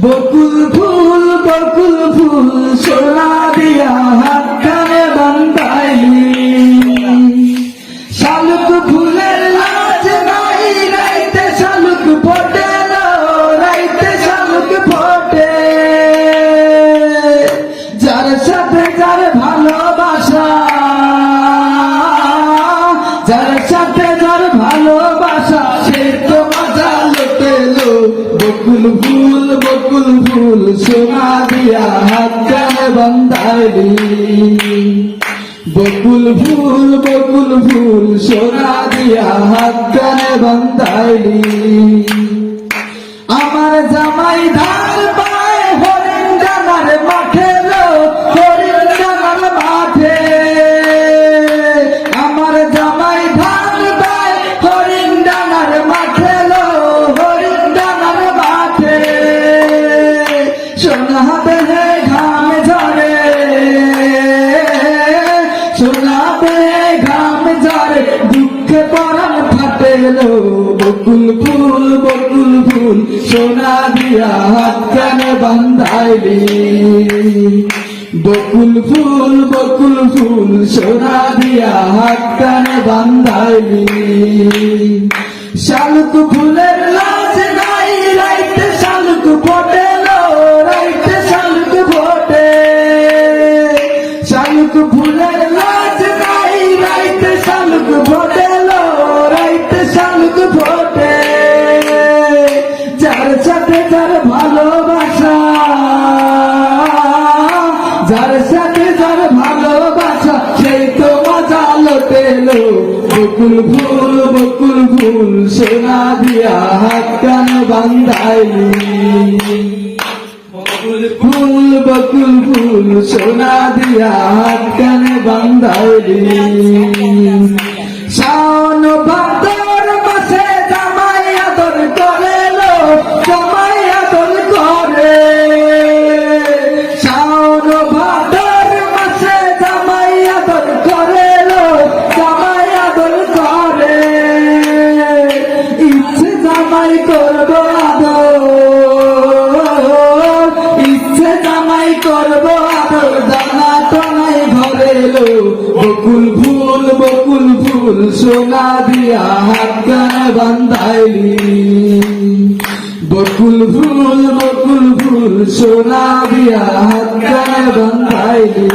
বকুল ফুল সোনা দিয়া হাত কানে বান্ধাইলি, শালুক ফুলের লাজ নাই, রাইতে শালুক ফোটে না, রাইতে শালুক ফোটে। যার সাথে যার ভালোবাসা, যার সাথে যার ভালোবাসা, সে তো মজা লুটেলো। বকুল ফুল সোনা দিয়া হাত কানে বান্ধাইলি, বকুল ফুল সোনা দিয়া হাত কানে বান্ধাইলি। আমার জামাই ধান পায় হরিণ ডানার মাঠে লো, হরিণ ডানার মাঠে। আমার জামাই ধান পায় হরিণ ডানার মাঠে লো, হরিণ ডানার মাঠে। সোনা বেহে ঘাম ঝরে, সোনা বেহে ঘাম ঝরে, দুঃখে পরাণ ফাটেলো। বকুল ফুল সোনা দিয়া হাত কানে বান্ধাইলি, বকুল ফুল সোনা দিয়া হাত কানে বান্ধাইলি। শালুক ফুলের লাজ নাই, রাইতে শালুক ফোটে লো, রাইতে শালুক ফোটে। শালুক ফুলের লাজ নাই, রাইতে শালুক ফোটে লো, রাইতে শালুক ফোটে। যার সাথে যার ভালোবাসা, যার সাথে যার ভালোবাসা, সেই তো মজা লুটেলো। বকুল ফুল সোনা দিয়া হাত কানে বান্ধাইলি, বকুল ফুল সোনা দিয়া হাত কানে বান্ধাইলি। শাওন ভাদর মাসে জামাই আদর করে লো, জামাই আদর করে। শাওন ভাদর মাসে জামাই আদর করে লো, জামাই আদর করে। ইচ্ছে জামাই করব আদর, ইচ্ছে জামাই করব আদর, দানা টানাই ঘরে লো। বকুল ফুল সোনা দিয়া হাত কানে বান্ধাইলি, বকুল ফুল সোনা দিয়া হাত কানে বান্ধাইলি।